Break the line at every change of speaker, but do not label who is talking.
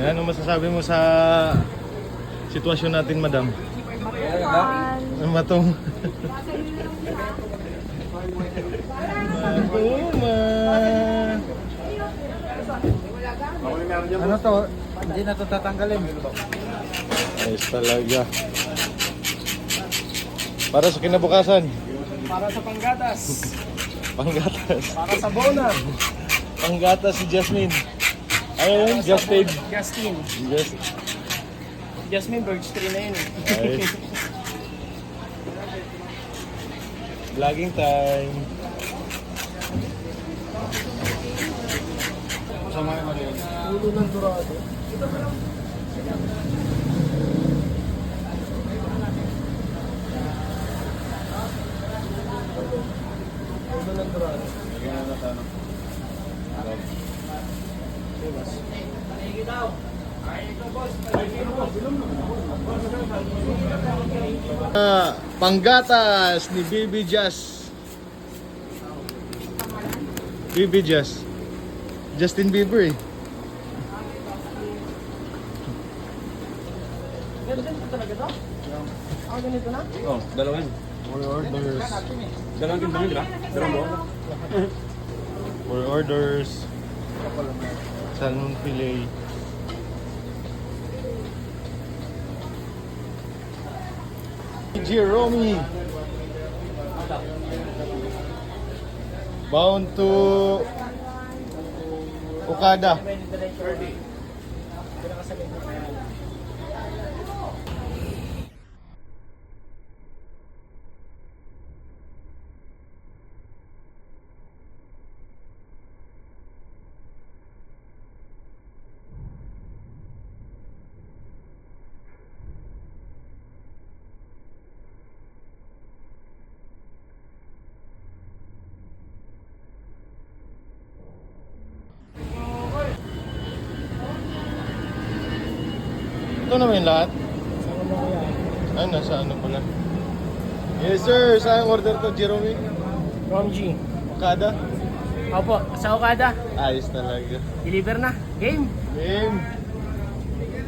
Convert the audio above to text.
Ano masasabi mo sa sitwasyon natin, madam? Matong.
Ano to? Hindi na to tatanggalin.
Ayos talaga. Para sa kinabukasan.
Para sa panggatas.
Panggatas.
Para sa bona.
Panggatas si Jasmine. Ayun, Justin.
Justin. Jasmine Birch Tree na yun.
Ayos. Vlogging time.
Ulo ng Dorado. Ulo ng Dorado.
Panggatas ni Bibi Jazz. Bibi Jazz. Justin Bieber eh.
Ganito talaga to? Ganito na?
Oh, dalawin.
For orders.
Dalawang timbang yun, di ba? Dalawang buo.
For orders. Salmon fillet. Jerome. Bound to Okada. Ito naman yung lahat. Ay, nasa ano pala. Yes sir, saan order to, Jerome?
Rom G.
Okada?
Opo, sa Okada.
Ayos talaga.
Deliver na. Game.
Game.